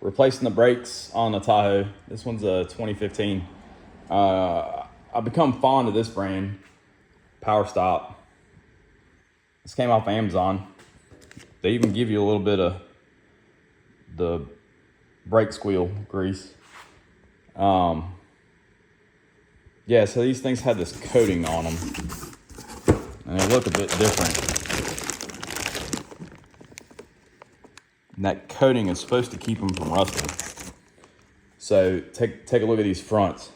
Replacing the brakes on the Tahoe. This one's a 2015. I've become fond of this brand, Power Stop. This came off Amazon. They even give you a little bit of the brake squeal grease. Yeah, so these things had this coating on them, and they look a bit different. And that coating is supposed to keep them from rusting. So take a look at these fronts.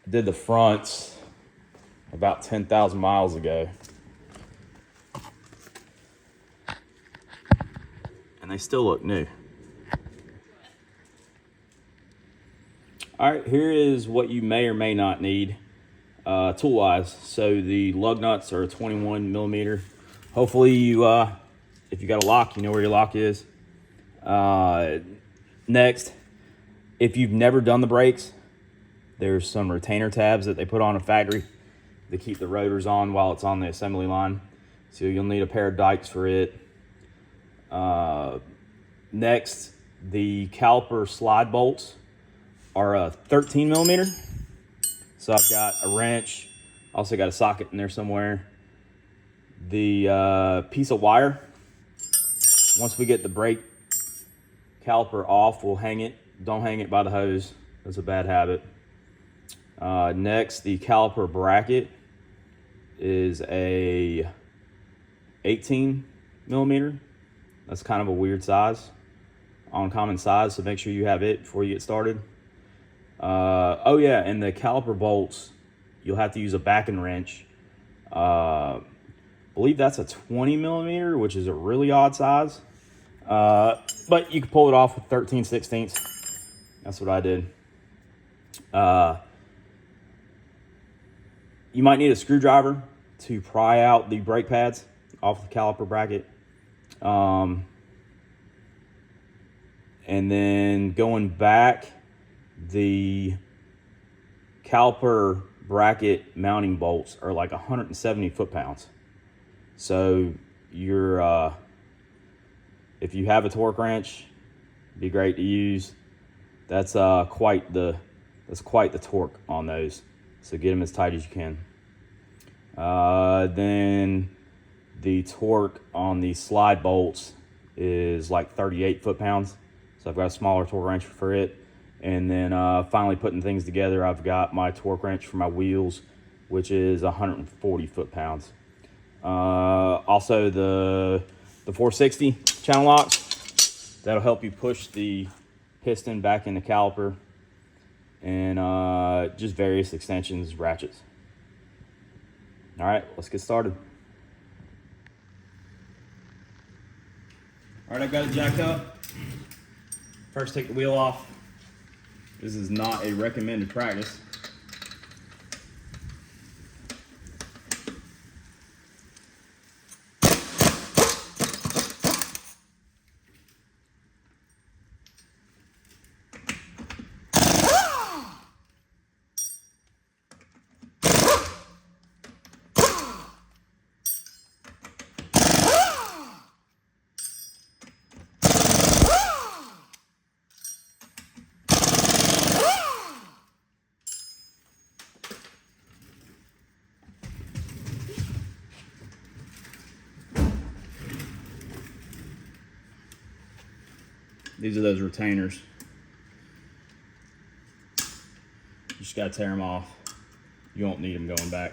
I did the fronts about 10,000 miles ago. And they still look new. All right, here is what you may or may not need tool-wise. So the lug nuts are 21 millimeter. Hopefully you, if you got a lock, you know where your lock is. Next, if you've never done the brakes, there's some retainer tabs that they put on a factory to keep the rotors on while it's on the assembly line. So you'll need a pair of dikes for it. Next, the caliper slide bolts are a 13 millimeter. So I've got a wrench, also got a socket in there somewhere. The piece of wire, once we get the brake caliper off, we'll hang it. Don't hang it by the hose, that's a bad habit. Next, the caliper bracket is a 18 millimeter. That's kind of a weird size, uncommon size, so make sure you have it before you get started. Oh yeah, and the caliper bolts, you'll have to use a backing wrench. I believe that's a 20 millimeter, which is a really odd size. But you can pull it off with 13/16. That's what I did. You might need a screwdriver to pry out the brake pads off the caliper bracket. And then going back, the caliper bracket mounting bolts are like 170 foot-pounds. So you're, if you have a torque wrench, it'd be great to use. That's quite the torque on those. So get them as tight as you can. Then the torque on the slide bolts is like 38 foot-pounds. So I've got a smaller torque wrench for it. And then finally putting things together, I've got my torque wrench for my wheels, which is 140 foot-pounds. Also the 460 channel locks, that'll help you push the piston back in the caliper, and just various extensions, ratchets. All right, let's get started. All right, I've got it jacked up. First, take the wheel off. This is not a recommended practice. These are those retainers. You just gotta tear them off. You won't need them going back.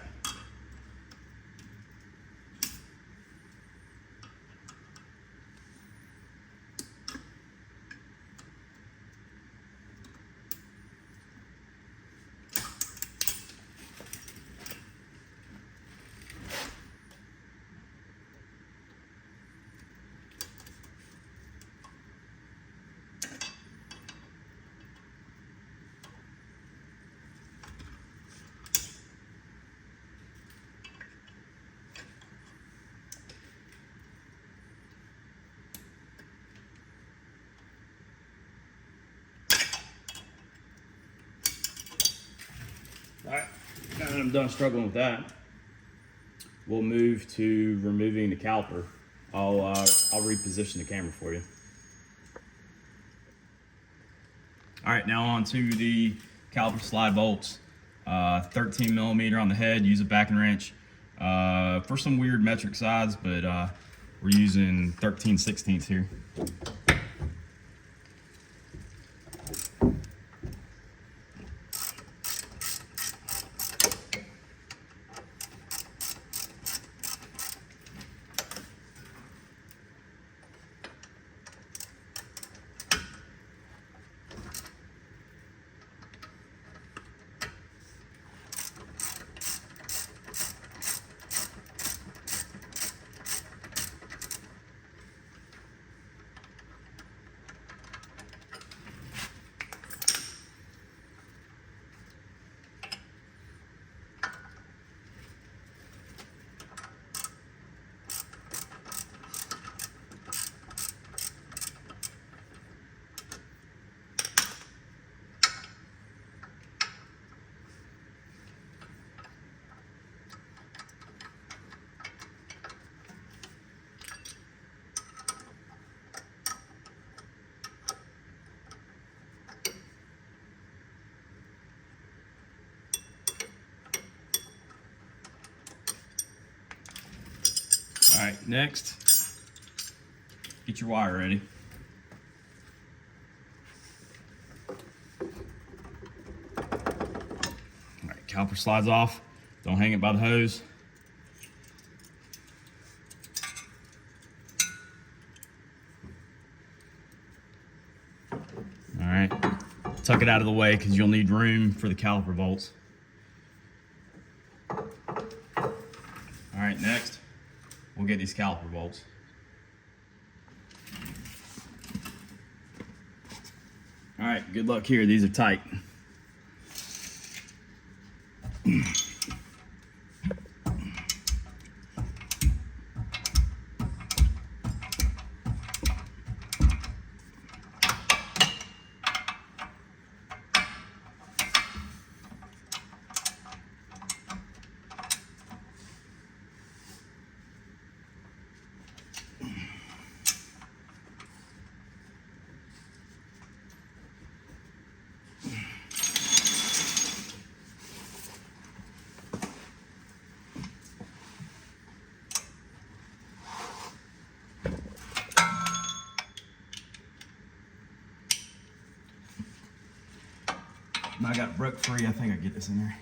All right, now that I'm done struggling with that, we'll move to removing the caliper. I'll reposition the camera for you. All right, now on to the caliper slide bolts. 13 millimeter on the head, use a backing wrench. For some weird metric size, but we're using 13/16 here. All right, next, get your wire ready. All right, caliper slides off. Don't hang it by the hose. All right, tuck it out of the way because you'll need room for the caliper bolts. All right, next, we'll get these caliper bolts. All right, good luck here. These are tight. I got it broke free. I think I can get this in there.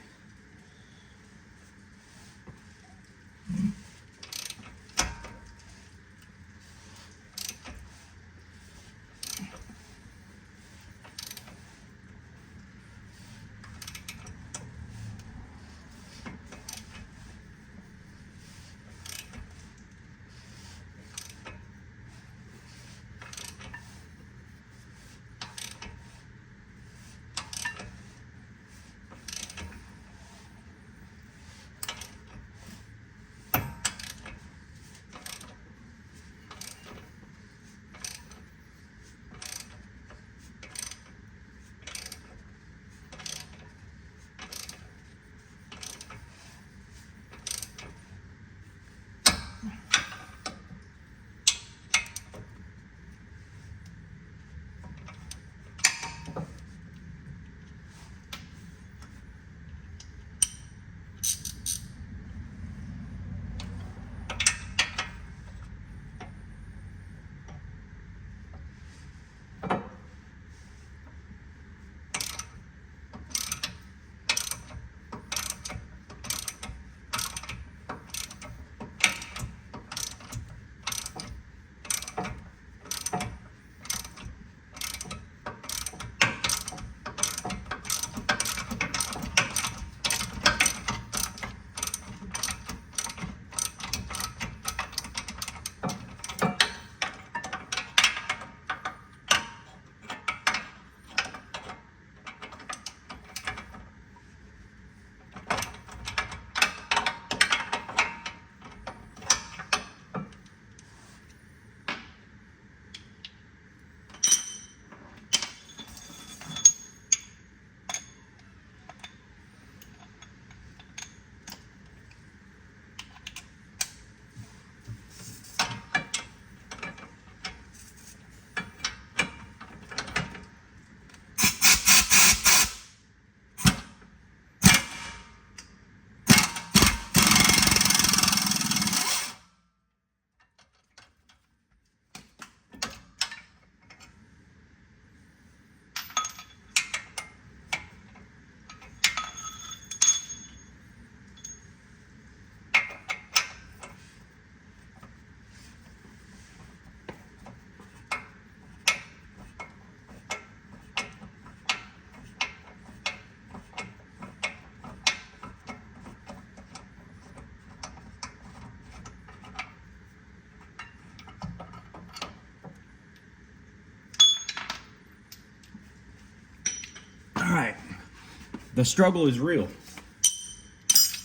The struggle is real.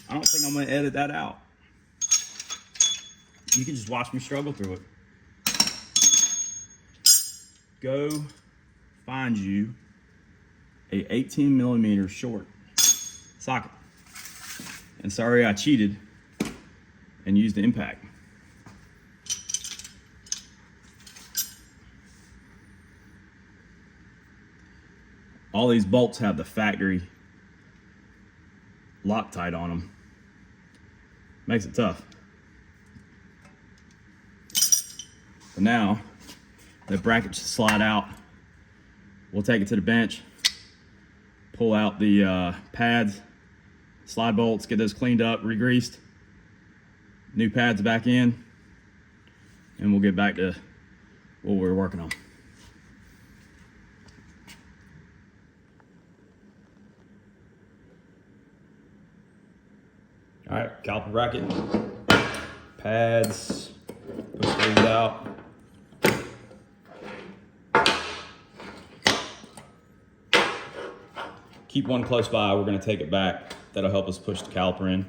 I don't think I'm gonna edit that out. You can just watch me struggle through it. Go find you a 18 millimeter short socket. And sorry I cheated and used the impact. All these bolts have the factory Loctite on them. Makes it tough. But now the bracket should slide out. We'll take it to the bench, pull out the pads, slide bolts, get those cleaned up, re-greased, new pads back in, and we'll get back to what we're working on. All right, caliper bracket, pads, push these out. Keep one close by, we're gonna take it back. That'll help us push the caliper in.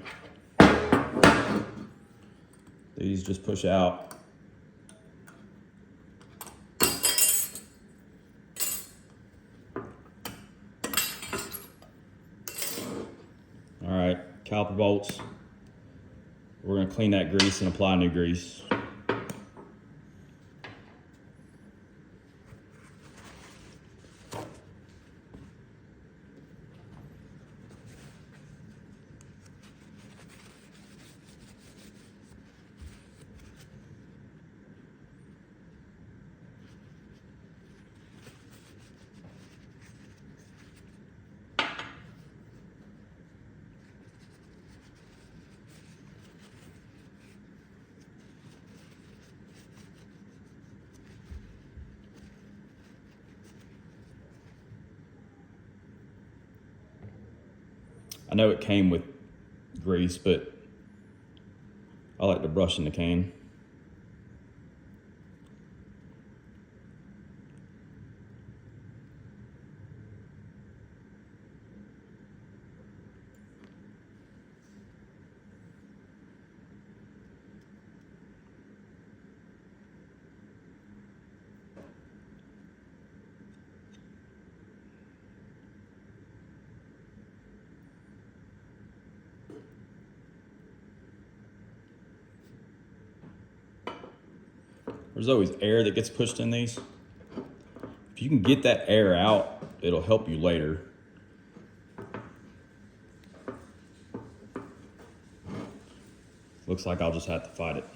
These just push out. All right, caliper bolts. We're gonna clean that grease and apply new grease. I know it came with grease, but I like to brush in the cane. There's always air that gets pushed in these. If you can get that air out, it'll help you later. Looks like I'll just have to fight it.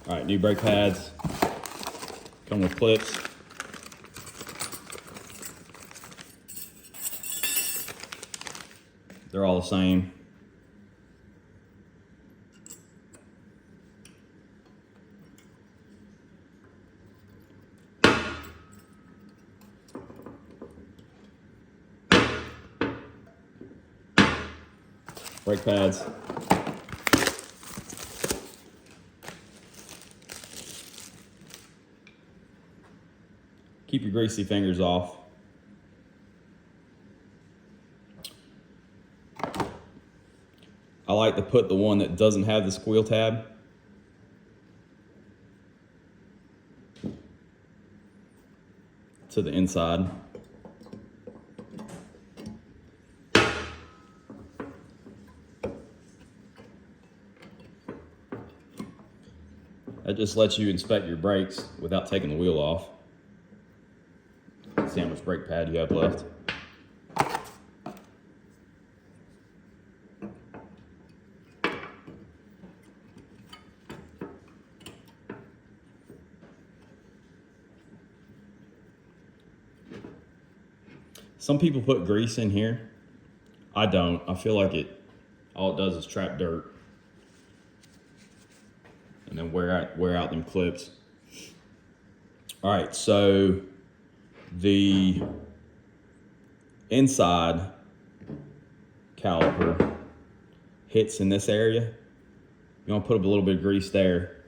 All right, new brake pads. Come with clips. They're all the same. Brake pads. Keep your greasy fingers off. I like to put the one that doesn't have the squeal tab to the inside. That just lets you inspect your brakes without taking the wheel off. See how much brake pad you have left. Some people put grease in here. I don't. I feel like all it does is trap dirt and then wear out them clips. All right, so the inside caliper hits in this area. You want to put a little bit of grease there.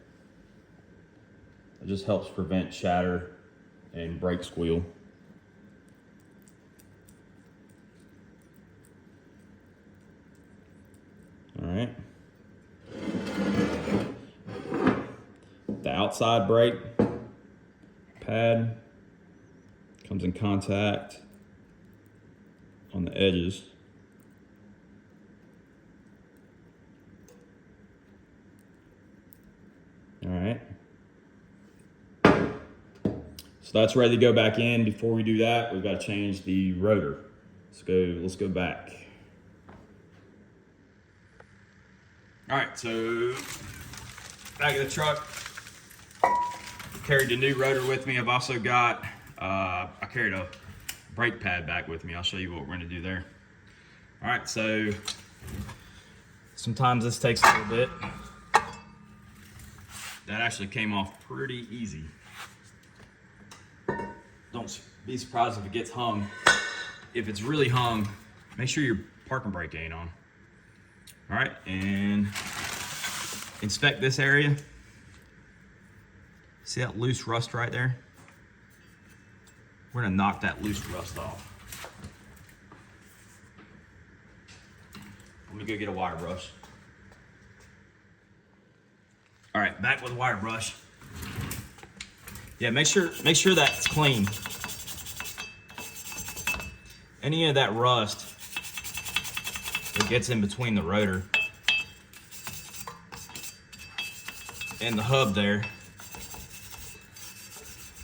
It just helps prevent shatter and brake squeal. outside brake pad comes in contact on the edges. All right. So that's ready to go back in. Before we do that, we've got to change the rotor. Let's go back. All right, so back of the truck. Carried the new rotor with me. I've also got, I carried a brake pad back with me. I'll show you what we're gonna do there. All right, so sometimes this takes a little bit. That actually came off pretty easy. Don't be surprised if it gets hung. If it's really hung, make sure your parking brake ain't on. All right, and inspect this area. See that loose rust right there? We're gonna knock that loose rust off. Let me go get a wire brush. All right, back with a wire brush. Yeah, make sure that's clean. Any of that rust that gets in between the rotor and the hub there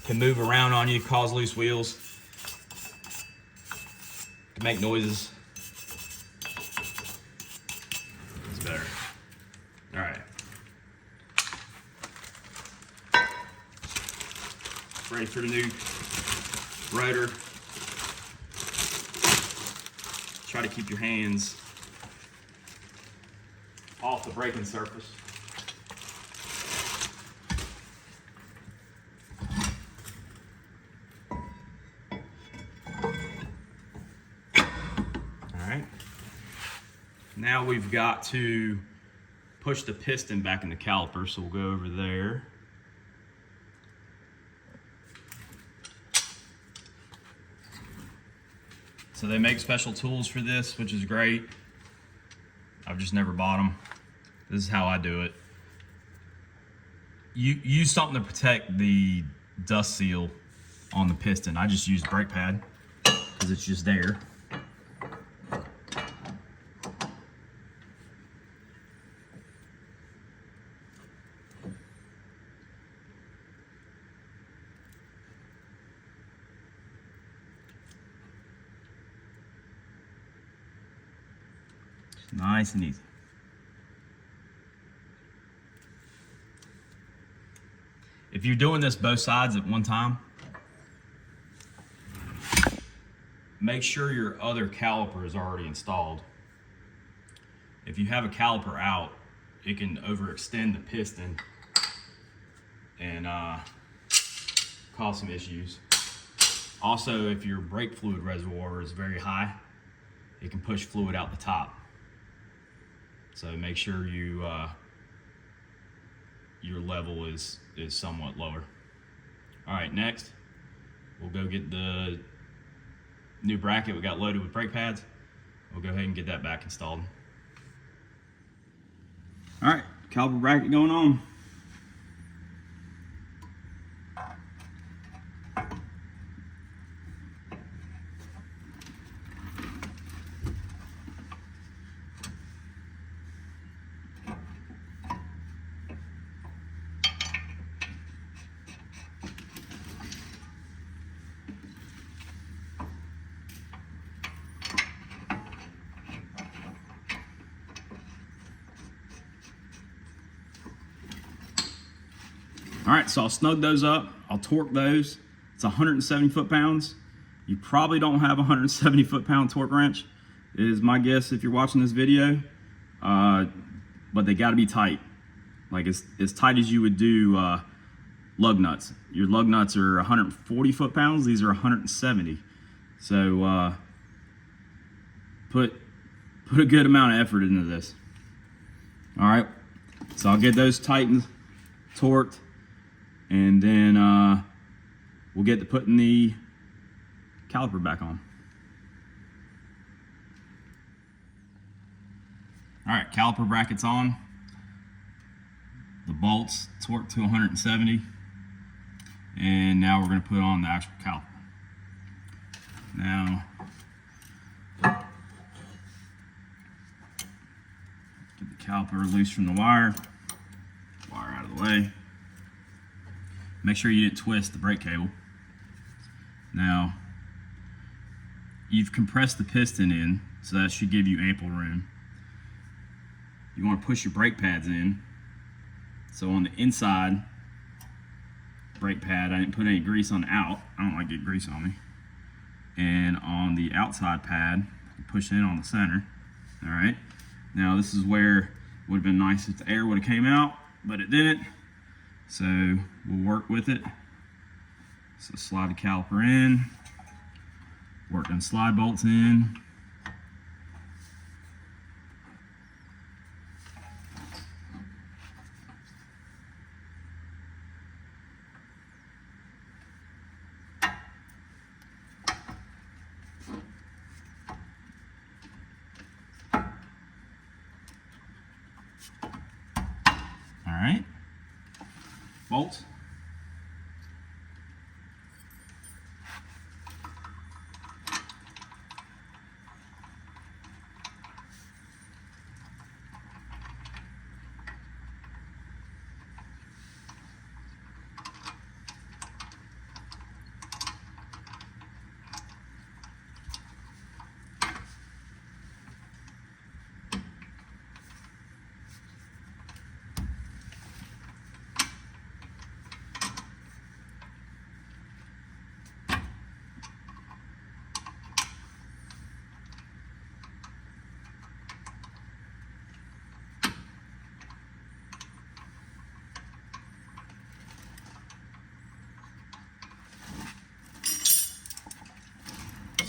can move around on you, cause loose wheels, can make noises. It's better. All right. Ready for the new rotor. Try to keep your hands off the braking surface. All right. Now we've got to push the piston back in the caliper, so we'll go over there. So they make special tools for this, which is great. I've just never bought them. This is how I do it. You use something to protect the dust seal on the piston. I just use brake pad because it's just there. Nice and easy. If you're doing this both sides at one time, make sure your other caliper is already installed. If you have a caliper out, it can overextend the piston and cause some issues. Also, if your brake fluid reservoir is very high, it can push fluid out the top. So make sure your level is somewhat lower. All right, next we'll go get the new bracket we got loaded with brake pads. We'll go ahead and get that back installed. All right, caliper bracket going on. All right, so I'll snug those up. I'll torque those. It's 170 foot-pounds. You probably don't have a 170 foot-pound torque wrench, is my guess if you're watching this video. But they gotta be tight. Like as tight as you would do lug nuts. Your lug nuts are 140 foot-pounds. These are 170. So put a good amount of effort into this. All right, so I'll get those tightened, torqued, and then we'll get to putting the caliper back on. All right, caliper brackets on. the bolts torqued to 170. And now we're going to put on the actual caliper. Now, get the caliper loose from the wire out of the way. Make sure you didn't twist the brake cable. Now, you've compressed the piston in, so that should give you ample room. You want to push your brake pads in. So on the inside brake pad, I didn't put any grease on the out. I don't like getting grease on me. And on the outside pad, push in on the center. All right. Now this is where it would have been nice if the air would have came out, but it didn't. So we'll work with it. So slide the caliper in, work them slide bolts in. All right, bolts.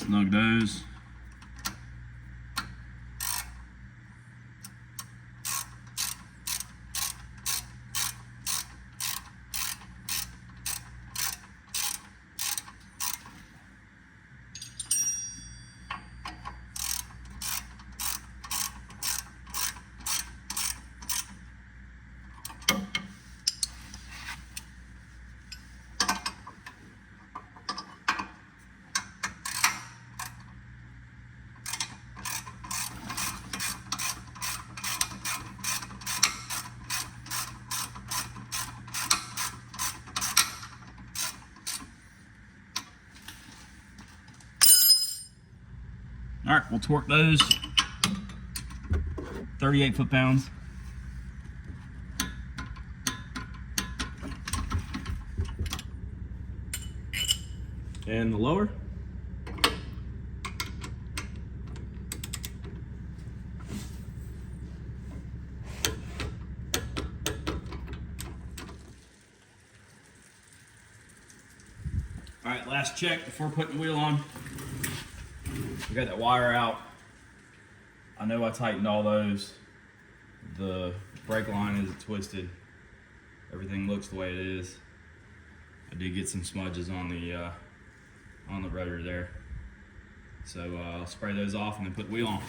Snug those. All right, we'll torque those 38 foot-pounds. And the lower. All right, last check before putting the wheel on. We got that wire out. I know I tightened all those. The brake line isn't twisted. Everything looks the way it is. I did get some smudges on the rotor there. So I'll spray those off and then put the wheel on.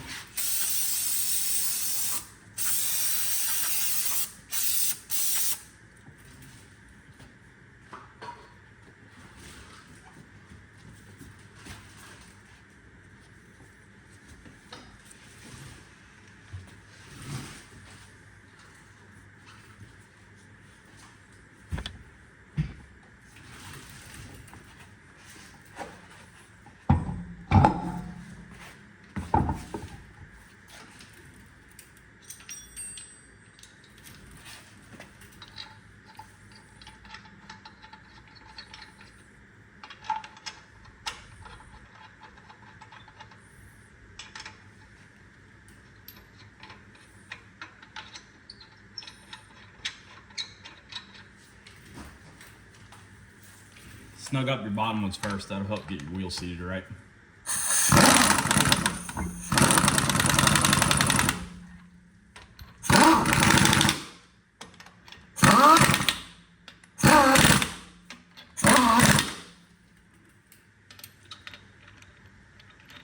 Snug up your bottom ones first. That'll help get your wheel seated right.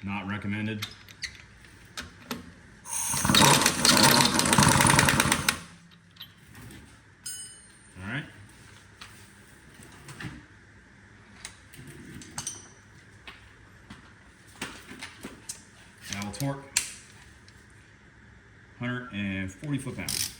Not recommended. torque, 140 foot-pounds.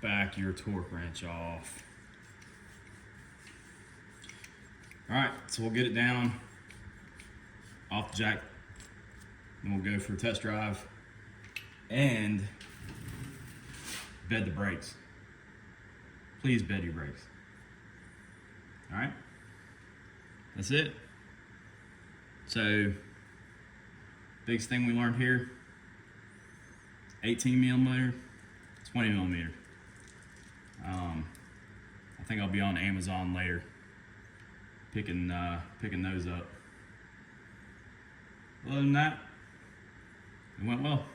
Back your torque wrench off. All right, so we'll get it down off the jack, then we'll go for a test drive and bed the brakes. Please bed your brakes. All right, that's it. So, biggest thing we learned here, 18 millimeter, 20 millimeter. I think I'll be on Amazon later, picking those up. Other than that, it went well.